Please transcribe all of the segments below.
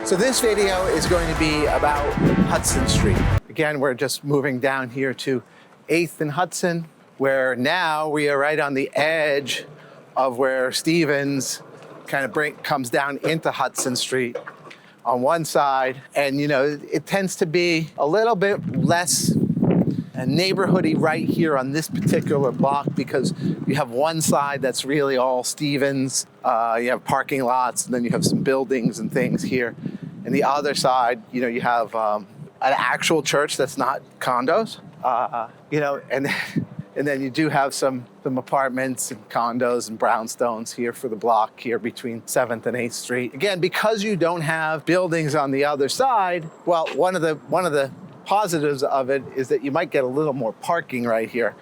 So this video is going to be about Hudson Street. Again, we're just moving down here to 8th and Hudson, where now we are right on the edge of where Stevens kind of comes down into Hudson Street on one side. And it tends to be a little bit less neighborhoody right here on this particular block because you have one side that's really all Stevens. You have parking lots, and then you have some buildings and things here. And the other side, you have an actual church that's not condos, and then you do have some apartments and condos and brownstones here for the block here between 7th and 8th Street. Again, because you don't have buildings on the other side, well, one of the positives of it is that you might get a little more parking right here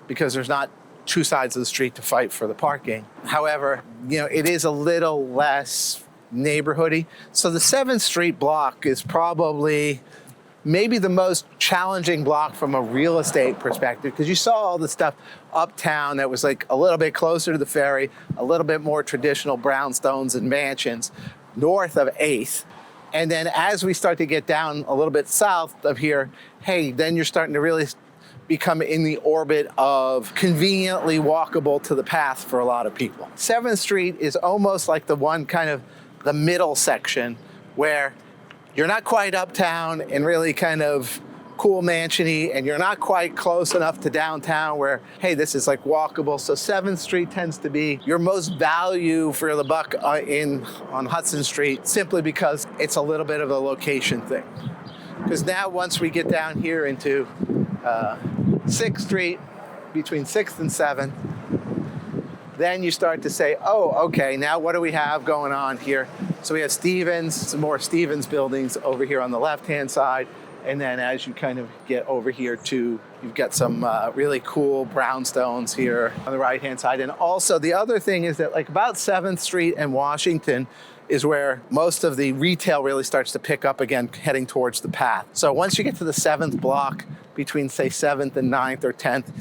because there's not two sides of the street to fight for the parking. However, it is a little less neighborhoody. So the 7th Street block is probably maybe the most challenging block from a real estate perspective because you saw all the stuff uptown that was like a little bit closer to the ferry, a little bit more traditional brownstones and mansions north of 8th. And then as we start to get down a little bit south of here, then you're starting to really become in the orbit of conveniently walkable to the path for a lot of people. 7th Street is almost like the one kind of the middle section where you're not quite uptown and really kind of cool mansion-y, and you're not quite close enough to downtown where, this is like walkable. So 7th Street tends to be your most value for the buck on Hudson Street, simply because it's a little bit of a location thing. Because now once we get down here into 6th Street, between 6th and 7th, then you start to say, okay, now what do we have going on here? So we have Stevens, some more Stevens buildings over here on the left-hand side. And then as you kind of get over here too, you've got some really cool brownstones here on the right-hand side. And also the other thing is that like about 7th Street and Washington is where most of the retail really starts to pick up again, heading towards the path. So once you get to the 7th block between say 7th and 9th or 10th,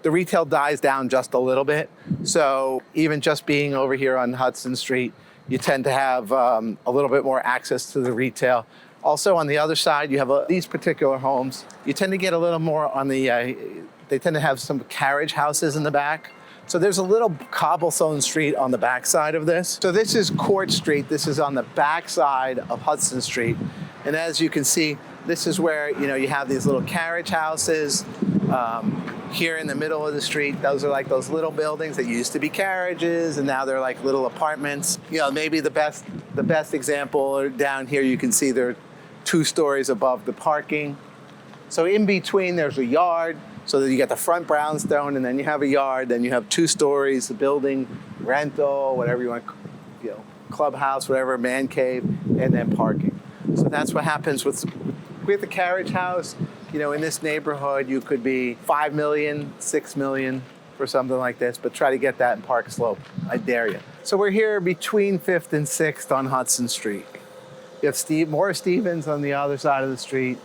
the retail dies down just a little bit. So even just being over here on Hudson Street, you tend to have a little bit more access to the retail. Also on the other side, you have these particular homes. You tend to get a little more on the, they tend to have some carriage houses in the back. So there's a little cobblestone street on the back side of this. So this is Court Street. This is on the back side of Hudson Street. And as you can see, this is where, you have these little carriage houses. Here in the middle of the street, those are like those little buildings that used to be carriages, and now they're like little apartments. Maybe the best example down here, you can see they're 2 stories above the parking. So in between, there's a yard, so that you get the front brownstone, and then you have a yard, then you have 2 stories, the building, rental, whatever you want, clubhouse, whatever, man cave, and then parking. So that's what happens with the carriage house. In this neighborhood, you could be 5 million, 6 million for something like this, but try to get that in Park Slope. I dare you. So we're here between 5th and 6th on Hudson Street. You have more Stevens on the other side of the street.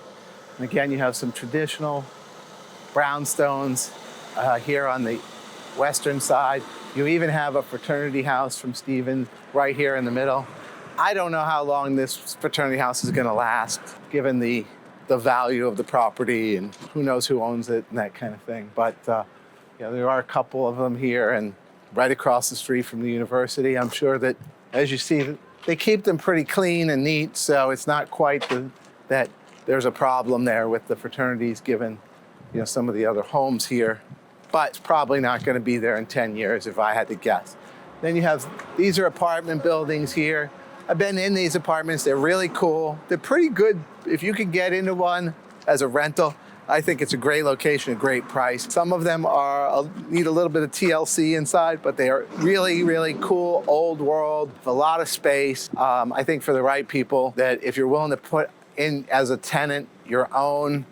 And again, you have some traditional brownstones here on the western side. You even have a fraternity house from Stevens right here in the middle. I don't know how long this fraternity house is going to last, given the value of the property, and who knows who owns it and that kind of thing. But there are a couple of them here and right across the street from the university. I'm sure that, as you see, they keep them pretty clean and neat, so it's not quite that there's a problem there with the fraternities given some of the other homes here. But it's probably not going to be there in 10 years if I had to guess. Then you have, these are apartment buildings here. I've been in these apartments. They're really cool. They're pretty good. If you can get into one as a rental, I think it's a great location, a great price. Some of them need a little bit of TLC inside, but they are really, really cool, old world, a lot of space. I think for the right people, that if you're willing to put in as a tenant your own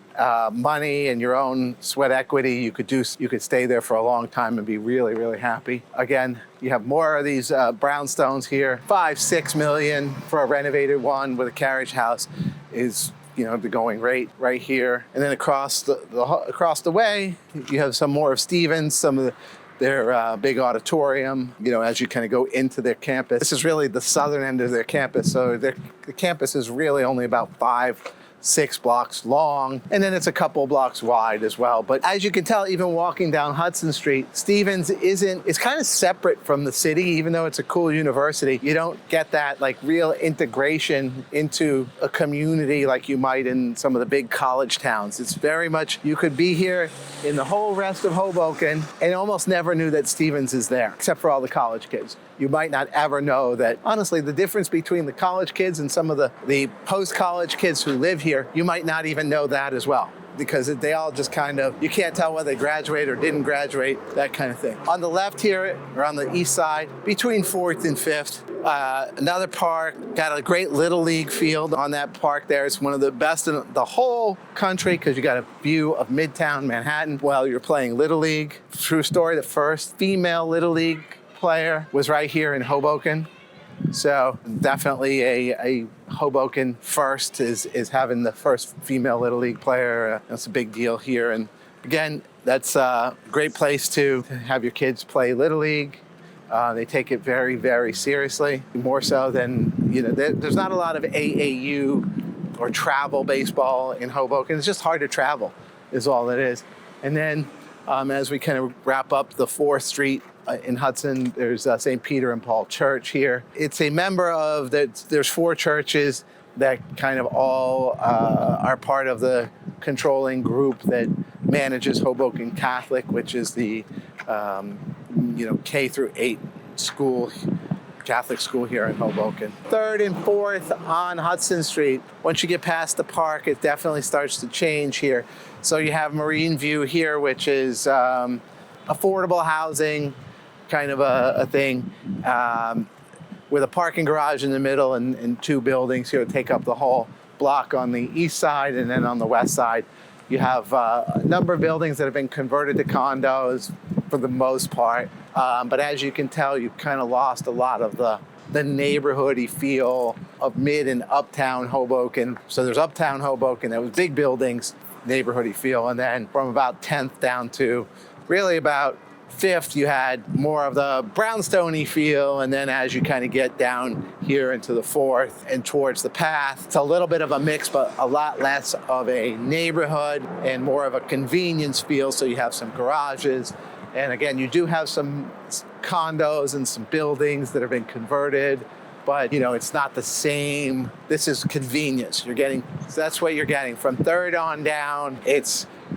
money and your own sweat equity, you could stay there for a long time and be really, really happy. Again, you have more of these brownstones here. 5-6 million for a renovated one with a carriage house is the going rate right here. And then across the way, you have some more of Stevens, some of their big auditorium, as you kind of go into their campus. This is really the southern end of their campus, so The campus is really only about 5-6 blocks long, and then it's a couple blocks wide as well. But as you can tell, even walking down Hudson Street, Stevens it's kind of separate from the city, even though it's a cool university. You don't get that like real integration into a community like you might in some of the big college towns. It's very much, you could be here in the whole rest of Hoboken and almost never knew that Stevens is there, except for all the college kids. You might not ever know that, honestly, the difference between the college kids and some of the post-college kids who live here, you might not even know that as well, because they all just kind of, you can't tell whether they graduate or didn't graduate, that kind of thing. On the left here, or on the east side, between 4th and 5th, another park, got a great Little League field on that park there. It's one of the best in the whole country because you got a view of Midtown Manhattan while you're playing Little League. True story, the first female Little League player was right here in Hoboken. So definitely a Hoboken first is having the first female Little League player. That's a big deal here. And again, that's a great place to have your kids play Little League. They take it very, very seriously, more so than, there's not a lot of AAU or travel baseball in Hoboken. It's just hard to travel is all it is. And then as we kind of wrap up the 4th Street in Hudson, there's St. Peter and Paul Church here. It's a member of, there's 4 churches that kind of all are part of the controlling group that manages Hoboken Catholic, which is the K through 8 school, Catholic school here in Hoboken. 3rd and 4th on Hudson Street. Once you get past the park, it definitely starts to change here. So you have Marine View here, which is affordable housing, kind of a thing, with a parking garage in the middle and 2 buildings here to take up the whole block on the east side, and then on the west side you have a number of buildings that have been converted to condos for the most part. But as you can tell, you've kind of lost a lot of the neighborhoody feel of mid and uptown Hoboken. So there's uptown Hoboken, that was big buildings, neighborhoody feel, and then from about 10th down to really about 5th, you had more of the brownstone-y feel, and then as you kind of get down here into the 4th and towards the path, it's a little bit of a mix, but a lot less of a neighborhood and more of a convenience feel. So you have some garages, and again, you do have some condos and some buildings that have been converted, but it's not the same. This is convenience. So that's what you're getting from 3rd on down.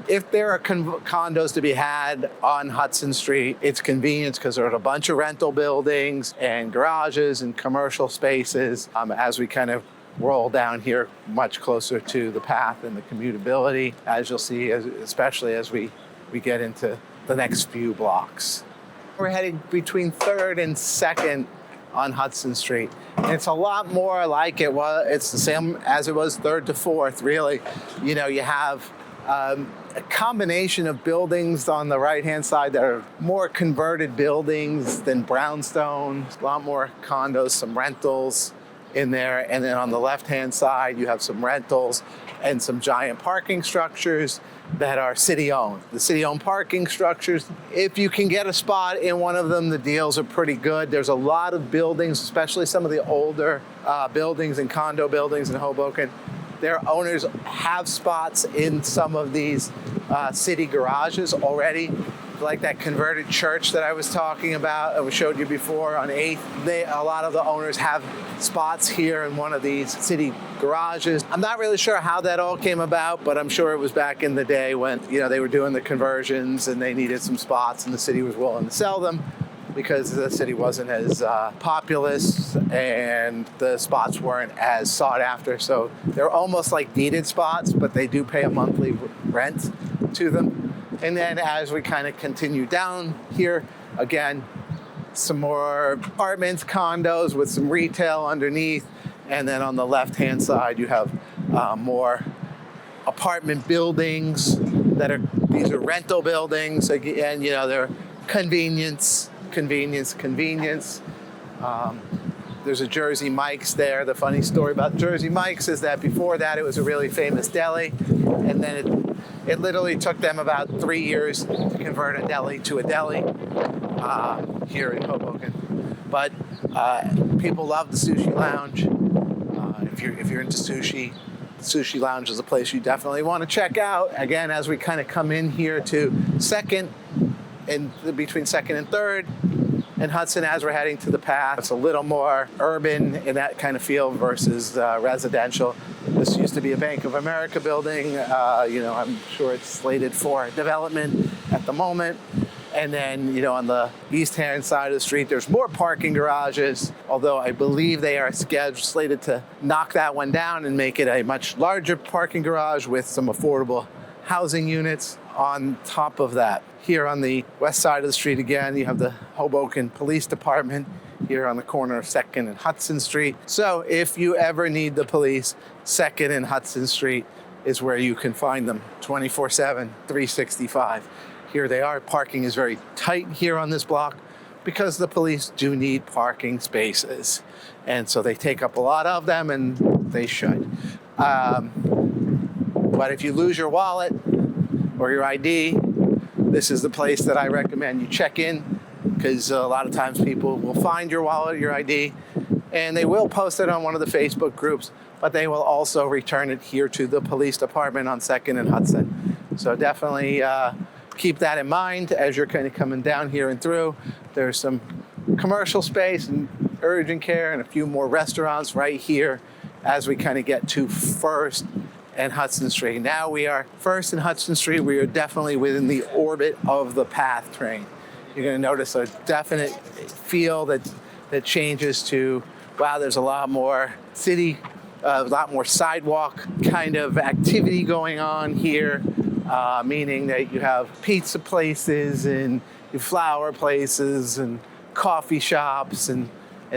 If there are condos to be had on Hudson Street, it's convenience because there are a bunch of rental buildings and garages and commercial spaces. As we kind of roll down here much closer to the path and the commutability, as you'll see, especially as we get into the next few blocks. We're heading between 3rd and 2nd on Hudson Street. And it's a lot more like it's the same as it was 3rd to 4th, really. You have a combination of buildings on the right-hand side that are more converted buildings than brownstones, a lot more condos, some rentals in there. And then on the left-hand side, you have some rentals and some giant parking structures that are city-owned. The city-owned parking structures, if you can get a spot in one of them, the deals are pretty good. There's a lot of buildings, especially some of the older buildings and condo buildings in Hoboken. Their owners have spots in some of these city garages already, like that converted church that I was talking about, I showed you before on 8th. A lot of the owners have spots here in one of these city garages. I'm not really sure how that all came about, but I'm sure it was back in the day when they were doing the conversions and they needed some spots and the city was willing to sell them, because the city wasn't as populous and the spots weren't as sought after. So they're almost like needed spots, but they do pay a monthly rent to them. And then as we kind of continue down here, again, some more apartments, condos with some retail underneath. And then on the left-hand side, you have more apartment buildings these are rental buildings. Again, they're convenience. There's a Jersey Mike's there. The funny story about Jersey Mike's is that before that, it was a really famous deli. And then it literally took them about 3 years to convert a deli to a deli here in Hoboken. But people love the sushi lounge. If if you're into sushi, Sushi Lounge is a place you definitely want to check out. Again, as we kind of come in here to Second, and between Second and Third, and Hudson, as we're heading to the path, it's a little more urban in that kind of feel versus residential. This used to be a Bank of America building. I'm sure it's slated for development at the moment. And then, on the east-hand side of the street, there's more parking garages, although I believe they are slated to knock that one down and make it a much larger parking garage with some affordable housing units on top of that. Here on the west side of the street, again, you have the Hoboken Police Department here on the corner of 2nd and Hudson Street. So if you ever need the police, 2nd and Hudson Street is where you can find them 24/7, 365. Here they are. Parking is very tight here on this block because the police do need parking spaces. And so they take up a lot of them, and they should. But if you lose your wallet or your ID, this is the place that I recommend you check in, because a lot of times people will find your wallet, your ID, and they will post it on one of the Facebook groups, but they will also return it here to the police department on 2nd and Hudson. So definitely keep that in mind as you're kind of coming down here and through. There's some commercial space and urgent care and a few more restaurants right here as we kind of get to 1st and Hudson Street. Now we are 1st and Hudson Street. We are definitely within the orbit of the PATH train. You're going to notice a definite feel that changes to, wow, there's a lot more city, a lot more sidewalk kind of activity going on here. Meaning that you have pizza places and flower places and coffee shops and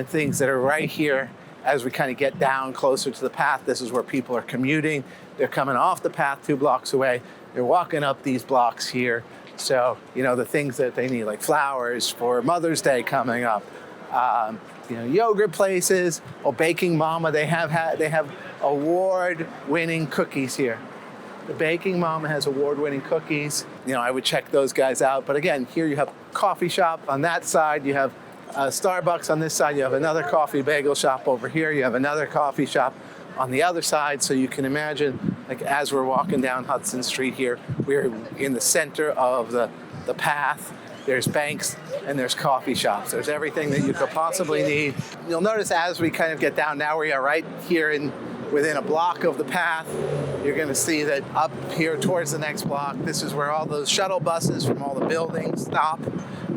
things that are right here as we kind of get down closer to the path. This is where people are commuting. They're coming off the path 2 blocks away. They're walking up these blocks here. So, the things that they need, like flowers for Mother's Day coming up, yogurt places, Baking Mama. They have award-winning cookies here. The Baking Mama has award-winning cookies. I would check those guys out. But again, here you have coffee shop on that side. You have Starbucks on this side. You have another coffee bagel shop over here. You have another coffee shop on the other side. So you can imagine, like, as we're walking down Hudson Street here, we're in the center of the path. There's banks and there's coffee shops. There's everything that you could possibly need. You'll notice as we kind of get down, now we are right here within a block of the path. You're going to see that up here towards the next block, this is where all those shuttle buses from all the buildings stop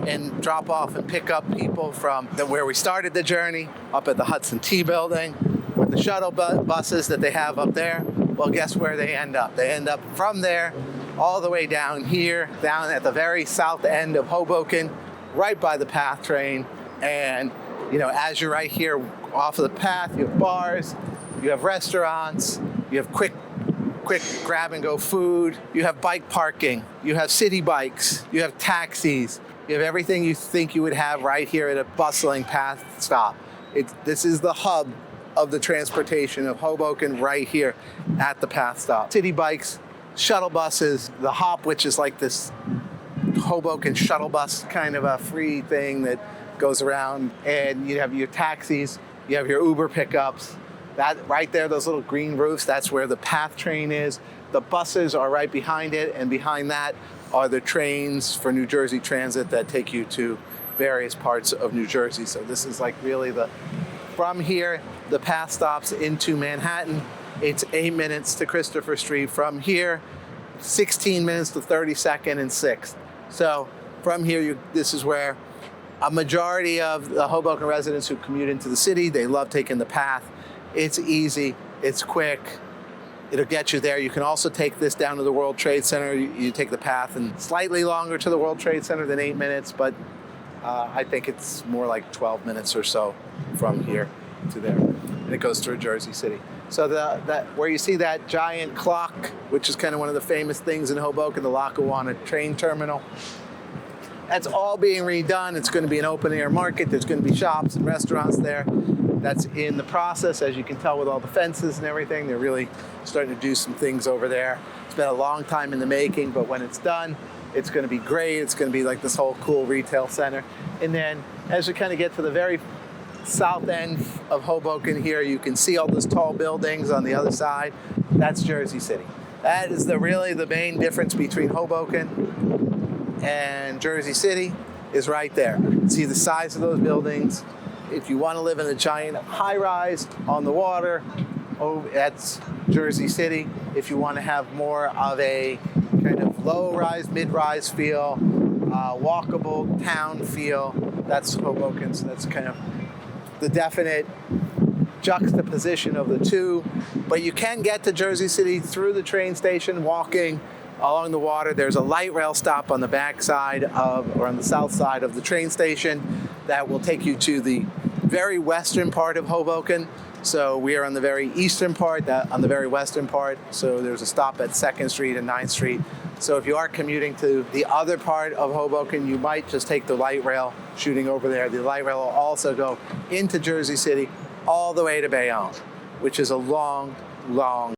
and drop off and pick up people from where we started the journey, up at the Hudson T building, with the shuttle buses that they have up there. Well, guess where they end up? They end up from there all the way down here, down at the very south end of Hoboken, right by the PATH train. And, as you're right here off of the path, you have bars, you have restaurants, you have quick grab and go food, you have bike parking, you have city bikes, you have taxis, you have everything you think you would have right here at a bustling PATH stop. This is the hub of the transportation of Hoboken right here at the PATH stop. City bikes, shuttle buses, the Hop, which is like this Hoboken shuttle bus kind of a free thing that goes around, and you have your taxis, you have your Uber pickups. That right there, those little green roofs, that's where the PATH train is. The buses are right behind it, and behind that are the trains for New Jersey Transit that take you to various parts of New Jersey. So this is like really from here, the PATH stops into Manhattan. It's 8 minutes to Christopher Street. From here, 16 minutes to 32nd and 6th. So from here, this is where a majority of the Hoboken residents who commute into the city, they love taking the PATH. It's easy, it's quick, it'll get you there. You can also take this down to the World Trade Center. You take the PATH, and slightly longer to the World Trade Center than 8 minutes, but I think it's more like 12 minutes or so from here to there. And it goes through Jersey City. So where you see that giant clock, which is kind of one of the famous things in Hoboken, the Lackawanna train terminal, that's all being redone. It's going to be an open air market. There's going to be shops and restaurants there. That's in the process, as you can tell with all the fences and everything. They're really starting to do some things over there. It's been a long time in the making, but when it's done, it's going to be great. It's going to be like this whole cool retail center. And then as we kind of get to the very south end of Hoboken here. You can see all those tall buildings on the other side. That's Jersey City. That is really the main difference between Hoboken and Jersey City is right there. See the size of those buildings. If you want to live in a giant high-rise on the water, that's Jersey City. If you want to have more of a kind of low-rise, mid-rise feel, walkable town feel, that's Hoboken. So that's kind of the definite juxtaposition of the two. But you can get to Jersey City through the train station, walking along the water. There's a light rail stop on the back side or on the south side of the train station that will take you to the very western part of Hoboken. So we are on the very eastern part, on the very western part. So there's a stop at 2nd Street and 9th Street. So if you are commuting to the other part of Hoboken, you might just take the light rail shooting over there. The light rail will also go into Jersey City all the way to Bayonne, which is a long, long